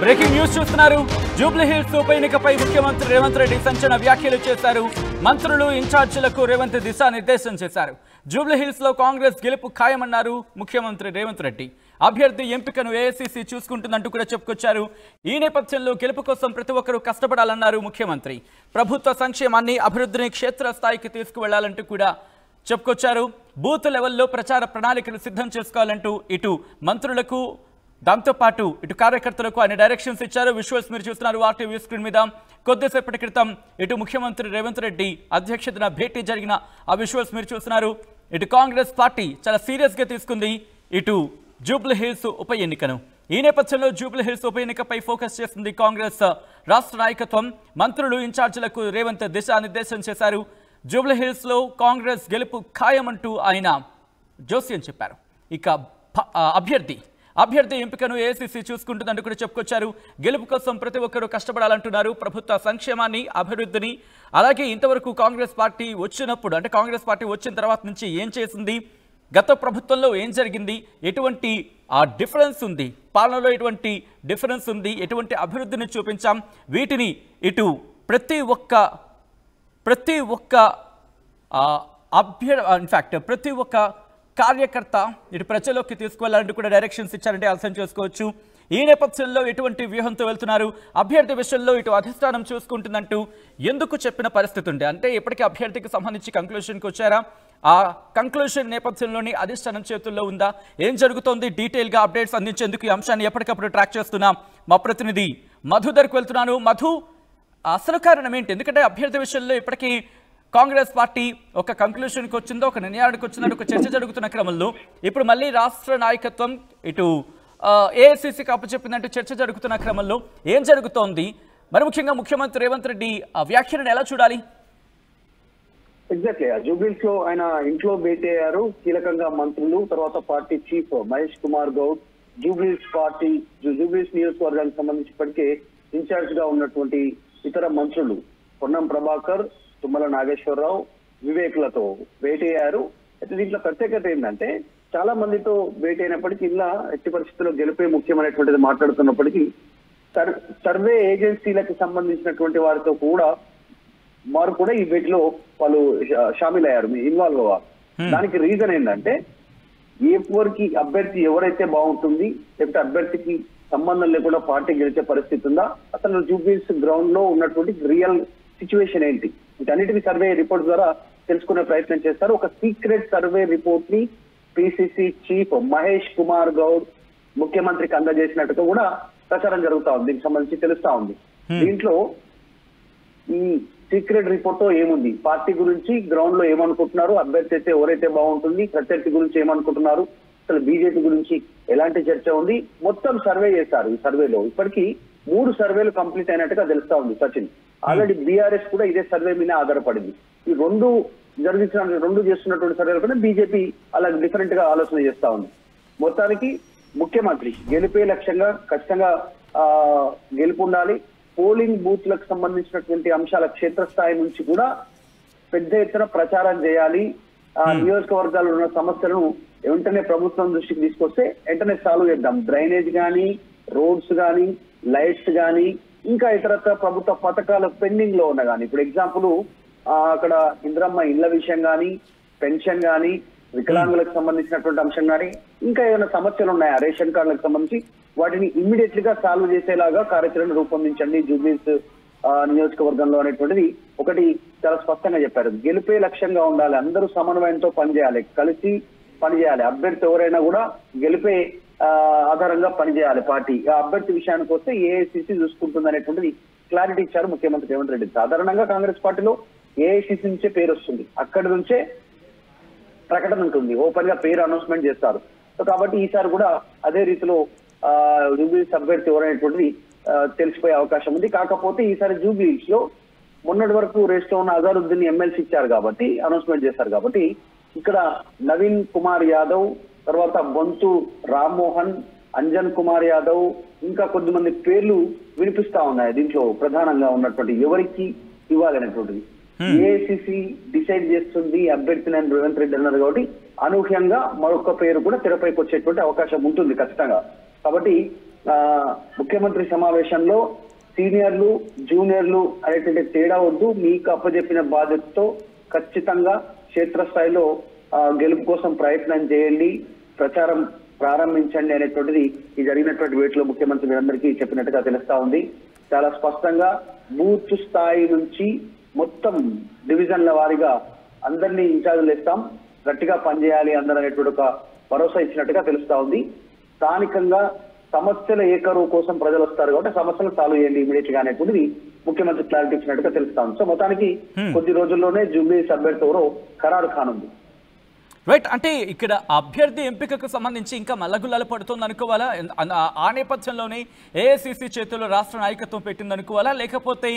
Breaking news చూస్తున్నారు. Jubilee hills ఉప ఎన్నికపై ముఖ్యమంత్రి రేవంత్ రెడ్డి సంచలన వ్యాఖ్యలు చేశారు. మంత్రులు ఇన్ఛార్జీలకు రేవంత్ దిశానిర్దేశం చేశారు. జూబ్లీ హిల్స్ లో కాంగ్రెస్ గెలుపు ఖాయమన్నారు ముఖ్యమంత్రి రేవంత్ రెడ్డి. అభ్యర్థి ఎంపికను ఏఐసీసీ చూసుకుంటుందంటూ కూడా చెప్పుకొచ్చారు. ఈ నేపథ్యంలో గెలుపు కోసం ప్రతి ఒక్కరూ కష్టపడాలన్నారు ముఖ్యమంత్రి. ప్రభుత్వ సంక్షేమాన్ని అభివృద్ధిని క్షేత్రస్థాయికి తీసుకువెళ్లాలంటూ కూడా చెప్పుకొచ్చారు. బూత్ లెవెల్లో ప్రచార ప్రణాళికలు సిద్ధం చేసుకోవాలంటూ ఇటు మంత్రులకు దాంతోపాటు ఇటు కార్యకర్తలకు ఆయన డైరెక్షన్స్ ఇచ్చారు. విజువల్స్ మీరు చూస్తున్నారు ఆర్టీవీ స్క్రీన్ మీద. కొద్దిసేపటి క్రితం ఇటు ముఖ్యమంత్రి రేవంత్ రెడ్డి అధ్యక్షతన భేటీ జరిగిన ఆ విజువల్స్ మీరు చూస్తున్నారు. ఇటు కాంగ్రెస్ పార్టీ చాలా సీరియస్గా తీసుకుంది ఇటు జూబ్లీ హిల్స్ ఉప ఎన్నికను. ఈ నేపథ్యంలో జూబ్లీ హిల్స్ ఉప ఎన్నికపై ఫోకస్ చేసింది కాంగ్రెస్ రాష్ట్ర నాయకత్వం. మంత్రులు ఇన్ఛార్జీలకు రేవంత్ దిశానిర్దేశం చేశారు. జూబ్లీ హిల్స్ లో కాంగ్రెస్ గెలుపు ఖాయమంటూ ఆయన జోస్యం చెప్పారు. ఇక అభ్యర్థి ఎంపికను ఏఐసీసీ చూసుకుంటుందంటూ కూడా చెప్పుకొచ్చారు. గెలుపు కోసం ప్రతి ఒక్కరూ కష్టపడాలంటున్నారు. ప్రభుత్వ సంక్షేమాన్ని అభివృద్ధిని అలాగే ఇంతవరకు కాంగ్రెస్ పార్టీ వచ్చినప్పుడు అంటే కాంగ్రెస్ పార్టీ వచ్చిన తర్వాత నుంచి ఏం చేసింది, గత ప్రభుత్వంలో ఏం జరిగింది, ఎటువంటి డిఫరెన్స్ ఉంది, పాలనలో ఎటువంటి డిఫరెన్స్ ఉంది, ఎటువంటి అభివృద్ధిని చూపించాం, వీటిని ఇటు ప్రతి ఒక్క కార్యకర్త ఇటు ప్రజల్లోకి తీసుకువెళ్లాలంటూ కూడా డైరెక్షన్స్ ఇచ్చారంటే అర్థం చేసుకోవచ్చు. ఈ నేపథ్యంలో ఎటువంటి వ్యూహంతో వెళ్తున్నారు, అభ్యర్థి విషయంలో ఇటు అధిష్టానం చూసుకుంటుందంటూ ఎందుకు చెప్పిన పరిస్థితి ఉంది అంటే ఇప్పటికీ అభ్యర్థికి సంబంధించి కంక్లూషన్కి వచ్చారా, ఆ కంక్లూషన్ నేపథ్యంలోని అధిష్టానం చేతుల్లో ఉందా, ఏం జరుగుతోంది, డీటెయిల్గా అప్డేట్స్ అందించేందుకు ఈ అంశాన్ని ఎప్పటికప్పుడు ట్రాక్ చేస్తున్నాం. మా ప్రతినిధి మధు దగ్గరకు వెళ్తున్నాను. మధు, అసలు కారణం ఏంటి? ఎందుకంటే అభ్యర్థి విషయంలో ఇప్పటికీ కాంగ్రెస్ పార్టీ ఒక కంక్లూషన్కి వచ్చిందో, ఒక నిర్ణయానికి వచ్చిందో, ఒక చర్చ జరుగుతున్న క్రమంలో ఇప్పుడు మళ్ళీ రాష్ట్ర నాయకత్వం ఇటు ఏఐసీసీకి అప్పచెప్పిందంటూ చర్చ జరుగుతున్న క్రమంలో ఏం జరుగుతోంది, మరి ముఖ్యంగా ముఖ్యమంత్రి రేవంత్ రెడ్డి ఆ వ్యాఖ్యలను ఎలా చూడాలి? ఎగ్జాక్ట్లీ జూబ్లీస్ లో ఆయన ఇంట్లో భేటీ అయ్యారు. కీలకంగా మంత్రులు, తర్వాత పార్టీ చీఫ్ మహేష్ కుమార్ గౌడ్, జూబ్లీస్ నియోజకవర్గానికి సంబంధించి ఇప్పటికే ఇన్ఛార్జ్ గా ఉన్నటువంటి ఇతర మంత్రులు పొన్నం ప్రభాకర్, తుమ్మల నాగేశ్వరరావు, వివేక్లతో భేటీ అయ్యారు. అయితే దీంట్లో ప్రత్యేకత ఏంటంటే చాలా మందితో భేటీ అయినప్పటికీ ఇలా ఎట్టి పరిస్థితుల్లో గెలిపే ముఖ్యమైనటువంటిది మాట్లాడుతున్నప్పటికీ సర్వే ఏజెన్సీలకు సంబంధించినటువంటి వారితో కూడా వారు కూడా ఈ భేటీలో వాళ్ళు షామిల్ అయ్యారు, ఇన్వాల్వ్ అవ్వాలి. దానికి రీజన్ ఏంటంటే ఎవరికి అభ్యర్థి ఎవరైతే బాగుంటుంది, లేకపోతే అభ్యర్థికి సంబంధం లేకుండా పార్టీ గెలిచే పరిస్థితి ఉందా, అసలు జూబ్లీస్ గ్రౌండ్ లో ఉన్నటువంటి రియల్ సిచ్యువేషన్ ఏంటి, వీటన్నిటిని సర్వే రిపోర్ట్ ద్వారా తెలుసుకునే ప్రయత్నం చేస్తారు. ఒక సీక్రెట్ సర్వే రిపోర్ట్ ని పిసిసి చీఫ్ మహేష్ కుమార్ గౌడ్ ముఖ్యమంత్రికి అందజేసినట్టుగా కూడా ప్రచారం జరుగుతా ఉంది. దీనికి సంబంధించి తెలుస్తా ఉంది. దీంట్లో ఈ సీక్రెట్ రిపోర్ట్ తో ఏముంది, పార్టీ గురించి గ్రౌండ్ లో ఏమనుకుంటున్నారు, అభ్యర్థి అయితే ఎవరైతే బాగుంటుంది, ప్రత్యర్థి గురించి ఏమనుకుంటున్నారు, అసలు బీజేపీ గురించి ఎలాంటి చర్చ ఉంది, మొత్తం సర్వే చేశారు. ఈ సర్వేలో ఇప్పటికీ 3 సర్వేలు కంప్లీట్ అయినట్టుగా తెలుస్తా ఉంది. సచిన్, ఆల్రెడీ బీఆర్ఎస్ కూడా ఇదే సర్వే మీద ఆధారపడింది. ఈ రెండు చేస్తున్నటువంటి సర్వేలు కూడా బీజేపీ అలా డిఫరెంట్ గా ఆలోచన చేస్తా ఉంది. మొత్తానికి ముఖ్యమంత్రి గెలిపే లక్ష్యంగా ఖచ్చితంగా గెలుపు ఉండాలి. పోలింగ్ బూత్ లకు సంబంధించినటువంటి అంశాల క్షేత్రస్థాయి నుంచి కూడా పెద్ద ఎత్తున ప్రచారం చేయాలి. నియోజకవర్గాల్లో ఉన్న సమస్యలను వెంటనే ప్రభుత్వం దృష్టికి తీసుకొస్తే వెంటనే సాల్వ్ చేద్దాం. డ్రైనేజ్ కానీ, రోడ్స్ కానీ, లైట్స్ కానీ, ఇంకా ఇతరత్ర ప్రభుత్వ పథకాలు పెండింగ్ లో ఉన్న కానీ, ఇప్పుడు ఎగ్జాంపుల్ అక్కడ ఇంద్రమ్మ ఇళ్ల విషయం కానీ, పెన్షన్ కానీ, వికలాంగులకు సంబంధించినటువంటి అంశం కానీ, ఇంకా ఏమైనా సమస్యలు ఉన్నాయా రేషన్ కార్డులకు సంబంధించి, వాటిని ఇమ్మీడియట్ గా సాల్వ్ చేసేలాగా కార్యాచరణ రూపొందించండి జూబ్లీస్ నియోజకవర్గంలో అనేటువంటిది ఒకటి చాలా స్పష్టంగా చెప్పారు. గెలిపే లక్ష్యంగా ఉండాలి, అందరూ సమన్వయంతో పనిచేయాలి, కలిసి పనిచేయాలి. అభ్యర్థి ఎవరైనా కూడా గెలిపే ఆధారంగా పనిచేయాలి పార్టీ. ఆ అభ్యర్థి విషయానికి వస్తే ఏఐసీసీ చూసుకుంటుంది అనేటువంటిది క్లారిటీ ఇచ్చారు ముఖ్యమంత్రి రేవంత్ రెడ్డి. సాధారణంగా కాంగ్రెస్ పార్టీలో ఏఐసీసీ నుంచే పేరు వస్తుంది, అక్కడి నుంచే ప్రకటన ఉంటుంది, ఓపెన్ గా పేరు అనౌన్స్మెంట్ చేస్తారు. సో కాబట్టి ఈసారి కూడా అదే రీతిలో జూబ్లీస్ అభ్యర్థి ఎవరైనటువంటిది తెలిసిపోయే అవకాశం ఉంది. కాకపోతే ఈసారి జూబ్లీస్ లో మొన్నటి వరకు రేస్ లో ఉన్న అజారుద్దీన్ ఎమ్మెల్సీ ఇచ్చారు కాబట్టి అనౌన్స్మెంట్ చేశారు కాబట్టి ఇక్కడ నవీన్ కుమార్ యాదవ్, తర్వాత బొంతు రామ్మోహన్, అంజన్ కుమార్ యాదవ్, ఇంకా కొద్దిమంది పేర్లు వినిపిస్తా ఉన్నాయి. దీంట్లో ప్రధానంగా ఉన్నటువంటి ఎవరికి ఇవ్వాలనేటువంటిది ఏఐసీసీ డిసైడ్ చేస్తుంది అభ్యర్థిని అని రేవంత్ రెడ్డి అన్నారు కాబట్టి అనూహ్యంగా మరొక పేరు కూడా తెరపైకి వచ్చేటువంటి అవకాశం ఉంటుంది ఖచ్చితంగా. కాబట్టి ముఖ్యమంత్రి సమావేశంలో సీనియర్లు జూనియర్లు అనేటువంటి తేడా వద్దు, మీకు అప్పచెప్పిన బాధ్యతతో ఖచ్చితంగా క్షేత్రస్థాయిలో గెలుపు కోసం ప్రయత్నం చేయండి, ప్రచారం ప్రారంభించండి అనేటువంటిది ఈ జరిగినటువంటి వేటిలో ముఖ్యమంత్రి మీరందరికీ చెప్పినట్టుగా తెలుస్తా ఉంది. చాలా స్పష్టంగా బూత్ స్థాయి నుంచి మొత్తం డివిజన్ల వారీగా అందరినీ ఇన్ఛార్జీలు ఇస్తాం, గట్టిగా పనిచేయాలి అందరూ అనేటువంటి ఒక భరోసా ఇచ్చినట్టుగా తెలుస్తా ఉంది. స్థానికంగా సమస్యల ఏకరువు కోసం ప్రజలు వస్తారు కాబట్టి సమస్యలు సాల్వ్ చేయండి ఇమీడియట్ గా అనేటువంటిది ముఖ్యమంత్రి క్లారిటీ ఇచ్చినట్టుగా తెలుస్తా ఉంది. సో మొత్తానికి కొద్ది రోజుల్లోనే జూబ్లీహిల్స్ అభ్యర్థి ఎవరో ఖరారు కానుంది. రైట్, అంటే ఇక్కడ అభ్యర్థి ఎంపికకు సంబంధించి ఇంకా మల్లగుల్లాలు పడుతుంది అనుకోవాలా? ఆ నేపథ్యంలోనే ఏఐసిసి చేతుల్లో రాష్ట్ర నాయకత్వం పెట్టింది అనుకోవాలా, లేకపోతే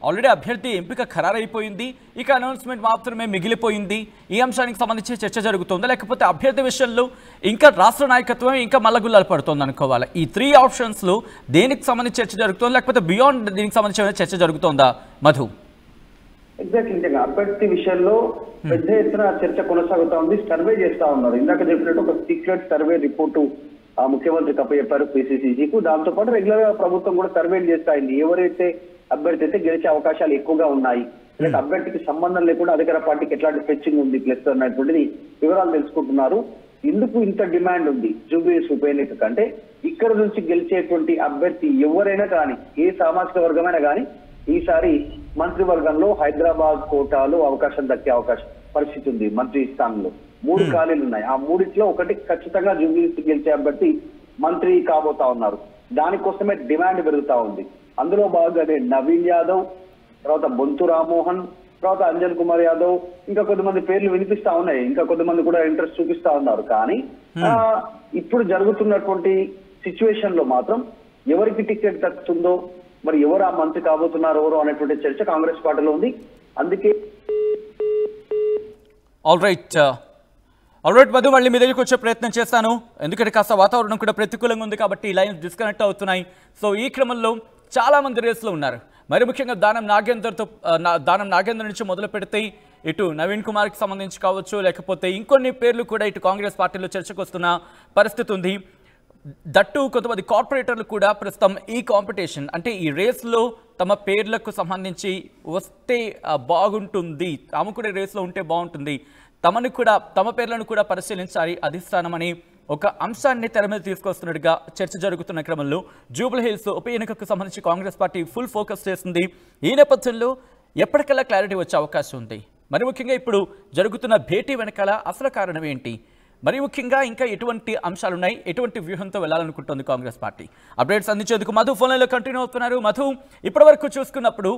ఆల్రెడీ అభ్యర్థి ఎంపిక ఖరారైపోయింది, ఇక అనౌన్స్మెంట్ మాత్రమే మిగిలిపోయింది, ఈ అంశానికి సంబంధించి చర్చ జరుగుతుందా, లేకపోతే అభ్యర్థి విషయంలో ఇంకా రాష్ట్ర నాయకత్వం ఇంకా మల్లగుల్లాలు పడుతుంది అనుకోవాలా? ఈ 3 ఆప్షన్స్లో దేనికి సంబంధించి చర్చ జరుగుతుందా, లేకపోతే బియాండ్ దీనికి సంబంధించి చర్చ జరుగుతుందా మధు? ఎగ్జాక్ట్లీ అభ్యర్థి విషయంలో పెద్ద ఎత్తున చర్చ కొనసాగుతా ఉంది. సర్వే చేస్తా ఉన్నారు. ఇందాక చెప్పినట్టు ఒక సీక్రెట్ సర్వే రిపోర్టు ముఖ్యమంత్రికి అప్పచెప్పారు పిసిసికు. దాంతో పాటు రెగ్యులర్ గా ప్రభుత్వం కూడా సర్వేలు చేస్తాయింది. ఎవరైతే అభ్యర్థి అయితే గెలిచే అవకాశాలు ఎక్కువగా ఉన్నాయి, లేక అభ్యర్థికి సంబంధం లేకుండా అధికార పార్టీకి ఎట్లాంటి ఫెచ్చింగ్ ఉంది ప్లస్ అన్నటువంటిది వివరాలు తెలుసుకుంటున్నారు. ఎందుకు ఇంత డిమాండ్ ఉంది జూబ్లీహిల్స్ ఉప ఎన్నిక కంటే, ఇక్కడ నుంచి గెలిచేటువంటి అభ్యర్థి ఎవరైనా కానీ, ఏ సామాజిక వర్గమైనా కానీ ఈసారి మంత్రివర్గంలో హైదరాబాద్ కోటాలో అవకాశం దక్కే పరిస్థితి ఉంది. మంత్రి స్థానంలో 3 ఖాళీలు ఉన్నాయి. ఆ 3ట్లో ఒకటి ఖచ్చితంగా జూబ్లీహిల్స్ గెలిచే అభ్యర్థి మంత్రి కాబోతా ఉన్నారు. దానికోసమే డిమాండ్ పెరుగుతా ఉంది. అందులో భాగంగానే నవీన్ యాదవ్, తర్వాత బొంతు రామ్మోహన్, తర్వాత అంజన్ కుమార్ యాదవ్, ఇంకా కొద్దిమంది పేర్లు వినిపిస్తా ఉన్నాయి. ఇంకా కొద్దిమంది కూడా ఇంట్రెస్ట్ చూపిస్తా ఉన్నారు. కానీ ఇప్పుడు జరుగుతున్నటువంటి సిచ్యువేషన్ లో మాత్రం ఎవరికి టికెట్ దక్కుతుందో, మరి ఎవరు ఆ మంత్రి కాబోతున్నారు ఎవరు అనేటువంటి చర్చ కాంగ్రెస్ పార్టీలో ఉంది. అందుకే ఆల్ రైట్ మధు, మళ్ళీ మీ దగ్గరికి వచ్చే ప్రయత్నం చేస్తాను, ఎందుకంటే కాస్త వాతావరణం కూడా ప్రతికూలంగా ఉంది కాబట్టి లైన్స్ డిస్కనెక్ట్ అవుతున్నాయి. సో ఈ క్రమంలో చాలా మంది రేస్లో ఉన్నారు. మరి ముఖ్యంగా దానం నాగేందర్ నుంచి మొదలు పెడితే ఇటు నవీన్ కుమార్కి సంబంధించి కావచ్చు, లేకపోతే ఇంకొన్ని పేర్లు కూడా ఇటు కాంగ్రెస్ పార్టీలో చర్చకు వస్తున్న పరిస్థితి ఉంది. దట్టు కొంతమంది కార్పొరేటర్లు కూడా ప్రస్తుతం ఈ కాంపిటీషన్ అంటే ఈ రేస్లో తమ పేర్లకు సంబంధించి వస్తే బాగుంటుంది, తాము కూడా రేస్లో ఉంటే బాగుంటుంది, తమ పేర్లను కూడా పరిశీలించాలి అధిష్టానం అని ఒక అంశాన్ని తెర మీద తీసుకొస్తున్నట్టుగా చర్చ జరుగుతున్న క్రమంలో జూబ్లీహిల్స్ ఉప ఎన్నికకు సంబంధించి కాంగ్రెస్ పార్టీ ఫుల్ ఫోకస్ చేస్తుంది. ఈ నేపథ్యంలో ఎప్పటికల్లా క్లారిటీ వచ్చే అవకాశం ఉంది. మరి ముఖ్యంగా ఇప్పుడు జరుగుతున్న భేటీ వెనకాల అసలు కారణం ఏంటి, మరి ముఖ్యంగా ఇంకా ఎటువంటి అంశాలున్నాయి, ఎటువంటి వ్యూహంతో వెళ్లాలనుకుంటుంది కాంగ్రెస్ పార్టీ? అప్డేట్స్ అందించేందుకు మధు ఫోన్లో కంటిన్యూ అవుతున్నారు. మధు, ఇప్పటి వరకు చూసుకున్నప్పుడు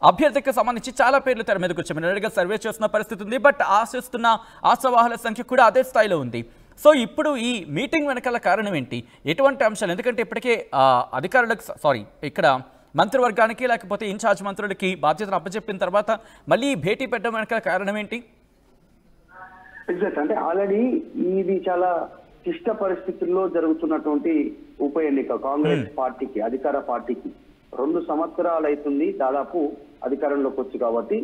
అభ్యర్థికి సంబంధించి చాలా పేర్లు తెర మీదకి వచ్చాయి. నేరుగా సర్వే చేస్తున్న పరిస్థితి ఉంది, బట్ ఆశిస్తున్న ఆశావాహుల సంఖ్య కూడా అదే స్థాయిలో ఉంది. సో ఇప్పుడు ఈ మీటింగ్ వెనకాల కారణం ఏంటి, ఎటువంటి అంశాలు? ఎందుకంటే ఇప్పటికే ఇక్కడ మంత్రివర్గానికి లేకపోతే ఇన్ఛార్జ్ మంత్రులకి బాధ్యతను అప్పచెప్పిన తర్వాత మళ్ళీ భేటీ పెట్టడం వెనకాల కారణం ఏంటి? ఎగ్జాక్ట్, అంటే ఆల్రెడీ ఇది చాలా క్లిష్ట పరిస్థితుల్లో జరుగుతున్నటువంటి ఉప ఎన్నిక. కాంగ్రెస్ పార్టీకి, అధికార పార్టీకి 2 సంవత్సరాలు అవుతుంది దాదాపు అధికారంలోకి వచ్చి, కాబట్టి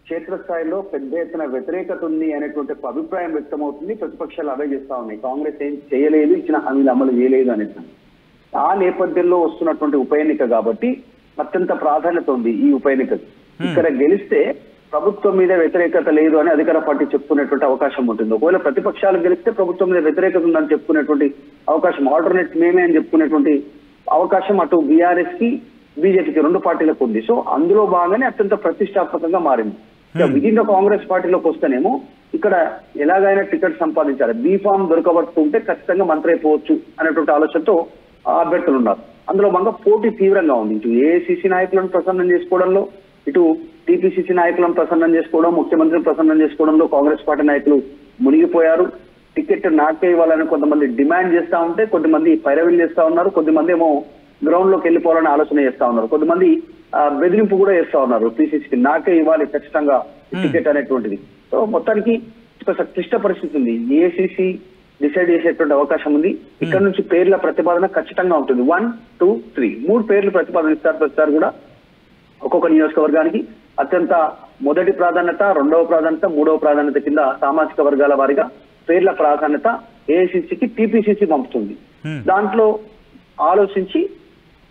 క్షేత్రస్థాయిలో పెద్ద ఎత్తున వ్యతిరేకత ఉంది అనేటువంటి అభిప్రాయం వ్యక్తమవుతుంది. ప్రతిపక్షాలు అవే చేస్తా ఉన్నాయి, కాంగ్రెస్ ఏం చేయలేదు, ఇచ్చిన హామీలు అమలు చేయలేదు అనేది. ఆ నేపథ్యంలో వస్తున్నటువంటి ఉప ఎన్నిక కాబట్టి అత్యంత ప్రాధాన్యత ఉంది ఈ ఉప ఎన్నికకు. ఇక్కడ గెలిస్తే ప్రభుత్వం మీద వ్యతిరేకత లేదు అని అధికార పార్టీ చెప్పుకునేటువంటి అవకాశం ఉంటుంది. ఒకవేళ ప్రతిపక్షాలు గెలిస్తే ప్రభుత్వం మీద వ్యతిరేకత ఉందని చెప్పుకునేటువంటి అవకాశం, ఆల్టర్నేట్ మేమే అని చెప్పుకునేటువంటి అవకాశం అటు బీఆర్ఎస్ కి బీజేపీకి 2 పార్టీలకు ఉంది. సో అందులో భాగంగానే అత్యంత ప్రతిష్టాత్మకంగా మారింది. విధిగా కాంగ్రెస్ పార్టీలోకి వస్తేనేమో ఇక్కడ ఎలాగైనా టికెట్ సంపాదించాలి, బీఫామ్ దొరకబట్టుకుంటే ఖచ్చితంగా మంత్రి అయిపోవచ్చు అనేటువంటి ఆలోచనతో అభ్యర్థులు ఉన్నారు. అందులో భాగంగా పోటీ తీవ్రంగా ఉంది. ఇటు ఏఐసిసి నాయకులను ప్రసన్నం చేసుకోవడంలో, ఇటు టీపీసీసీ నాయకులను ప్రసన్నం చేసుకోవడం, ముఖ్యమంత్రిని ప్రసన్నం చేసుకోవడంలో కాంగ్రెస్ పార్టీ నాయకులు మునిగిపోయారు. టికెట్ నాకే ఇవ్వాలని కొంతమంది డిమాండ్ చేస్తా ఉంటే, కొంతమంది పైరవీలు చేస్తా ఉన్నారు, కొంతమంది ఏమో గ్రౌండ్ లోకి వెళ్ళిపోవాలని ఆలోచన చేస్తా ఉన్నారు, కొంతమంది బెదిరింపు కూడా చేస్తా ఉన్నారు, పిసిసికి నాకే ఇవ్వాలి ఖచ్చితంగా టికెట్ అనేటువంటిది. సో మొత్తానికి క్లిష్ట పరిస్థితి ఉంది. ఏఐసిసి డిసైడ్ చేసేటువంటి అవకాశం ఉంది. ఇక్కడ నుంచి పేర్ల ప్రతిపాదన ఖచ్చితంగా ఉంటుంది. 1, 2, 3 3 పేర్లు ప్రతిపాదన ఇస్తారు ప్రతిసారి కూడా. ఒక్కొక్క నియోజకవర్గానికి అత్యంత మొదటి ప్రాధాన్యత, 2వ ప్రాధాన్యత, 3వ ప్రాధాన్యత కింద సామాజిక వర్గాల వారిగా పేర్ల ప్రాధాన్యత ఏఐసిసికి టీపీసీసీ పంపుతుంది. దాంట్లో ఆలోచించి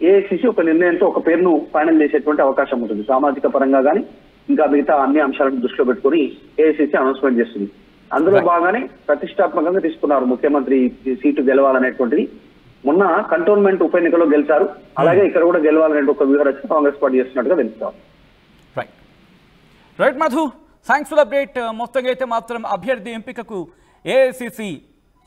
ఏఐసిసి ఒక నిర్ణయంతో ఒక పేరును ఫైనల్ చేసేటువంటి అవకాశం ఉంటుంది. సామాజిక పరంగా కానీ ఇంకా మిగతా అన్ని అంశాలను దృష్టిలో పెట్టుకుని ఏఐసిసి అనౌన్స్మెంట్ చేస్తుంది. అందులో భాగంగానే ప్రతిష్టాత్మకంగా తీసుకున్నారు ముఖ్యమంత్రి సీటు గెలవాలనేటువంటిది. మొన్న కంటోన్మెంట్ ఉప ఎన్నికలో గెలిచారు, అలాగే ఇక్కడ కూడా గెలవాలనే ఒక వ్యూహరచన కాంగ్రెస్ పార్టీ చేస్తున్నట్టుగా తెలుస్తారు. Right Madhu, thanks for update. మొత్తంగా అయితే మాత్రం అభ్యర్థి ఎంపికకు ఏఐసిసి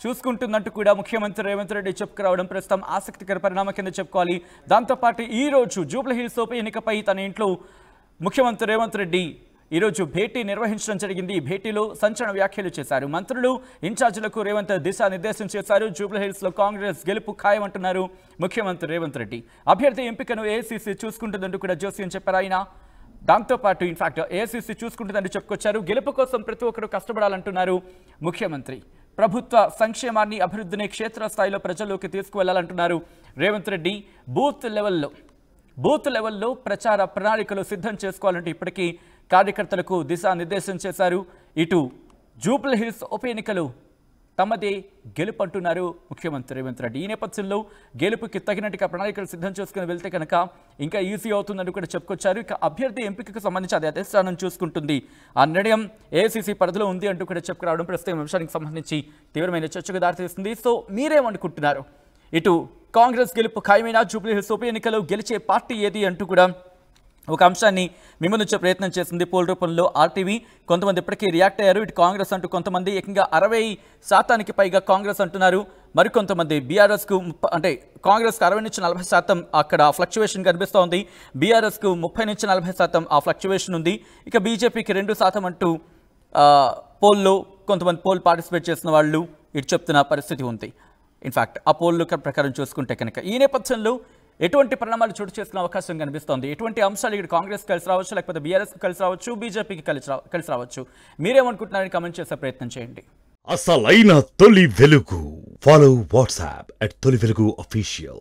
చూసుకుంటుందంటూ కూడా ముఖ్యమంత్రి రేవంత్ రెడ్డి చెప్పుకురావడం ప్రస్తుతం ఆసక్తికర పరిణామం కింద చెప్పుకోవాలి. దాంతోపాటు ఈ రోజు జూబ్లీహిల్స్ ఉప ఎన్నికపై తన ఇంట్లో ముఖ్యమంత్రి రేవంత్ రెడ్డి ఈరోజు భేటీ నిర్వహించడం జరిగింది. ఈ భేటీలో సంచలన వ్యాఖ్యలు చేశారు. మంత్రులు ఇన్ఛార్జీలకు రేవంత్ దిశానిర్దేశం చేశారు. జూబ్లీహిల్స్లో కాంగ్రెస్ గెలుపు ఖాయమంటున్నారు ముఖ్యమంత్రి రేవంత్ రెడ్డి. అభ్యర్థి ఎంపికను ఏఐసిసి చూసుకుంటుందంటూ కూడా జోస్యం చెప్పారు ఆయన. దాంతోపాటు ఇన్ఫాక్ట్ ఏఐసిసి చూసుకుంటుందని చెప్పుకొచ్చారు. గెలుపు కోసం ప్రతి ఒక్కరు కష్టపడాలంటున్నారు ముఖ్యమంత్రి. ప్రభుత్వ సంక్షేమాన్ని అభివృద్ధిని క్షేత్రస్థాయిలో ప్రజల్లోకి తీసుకువెళ్లాలంటున్నారు రేవంత్ రెడ్డి. బూత్ లెవెల్లో ప్రచార ప్రణాళికలు సిద్ధం చేసుకోవాలంటూ ఇప్పటికీ కార్యకర్తలకు దిశానిర్దేశం చేశారు. ఇటు జూబ్లీహిల్స్ ఉప ఎన్నికలు తమదే గెలుపు అంటున్నారు ముఖ్యమంత్రి రేవంత్ రెడ్డి. ఈ నేపథ్యంలో గెలుపుకి తగినట్టుగా ప్రణాళికలు సిద్ధం చేసుకుని వెళ్తే కనుక ఇంకా ఈజీ అవుతుందని కూడా చెప్పుకొచ్చారు. ఇక అభ్యర్థి ఎంపికకు సంబంధించి అది అధిష్టానం చూసుకుంటుంది. ఆ నిర్ణయం ఏఐసిసి పరిధిలో ఉంది అంటూ కూడా చెప్పుకురావడం ప్రస్తుతం అంశానికి సంబంధించి తీవ్రమైన చర్చకు దారితీస్తుంది. సో మీరేమనుకుంటున్నారు? ఇటు కాంగ్రెస్ గెలుపు ఖాయమైన జూబ్లీహిల్స్ ఉప ఎన్నికలో గెలిచే పార్టీ ఏది అంటూ కూడా ఒక అంశాన్ని మిమ్మల్ని ప్రయత్నం చేసింది పోల్ రూపంలో ఆర్టీవీ. కొంతమంది ఇప్పటికీ రియాక్ట్ అయ్యారు. ఇటు కాంగ్రెస్ అంటూ కొంతమంది ఏకంగా 60% పైగా కాంగ్రెస్ అంటున్నారు. మరికొంతమంది బీఆర్ఎస్కు అంటే కాంగ్రెస్కు 60 నుంచి 40% అక్కడ ఫ్లక్చువేషన్ కనిపిస్తోంది. బీఆర్ఎస్కు 30 నుంచి 40% ఆ ఫ్లక్చువేషన్ ఉంది. ఇక బీజేపీకి 2% అంటూ పోల్లో కొంతమంది పోల్ పార్టిసిపేట్ చేసిన వాళ్ళు ఇటు చెప్తున్న పరిస్థితి ఉంది. ఇన్ఫాక్ట్ ఆ పోల్ ప్రకారం చూసుకుంటే కనుక ఈ నేపథ్యంలో ఎటువంటి పరిణామాలు చోటు చేసుకునే అవకాశం కనిపిస్తోంది? ఎటువంటి అంశాలు ఇక్కడ కాంగ్రెస్ కలిసి రావచ్చు, లేకపోతే బీఆర్ఎస్కి కలిసి రావచ్చు, బీజేపీకి కలిసి రావచ్చు? మీరేమనుకుంటున్నారని కామెంట్ చేసే ప్రయత్నం చేయండి. అసలైన తొలి వెలుగు. ఫాలో వాట్సాప్ @తొలి వెలుగు అఫీషియల్.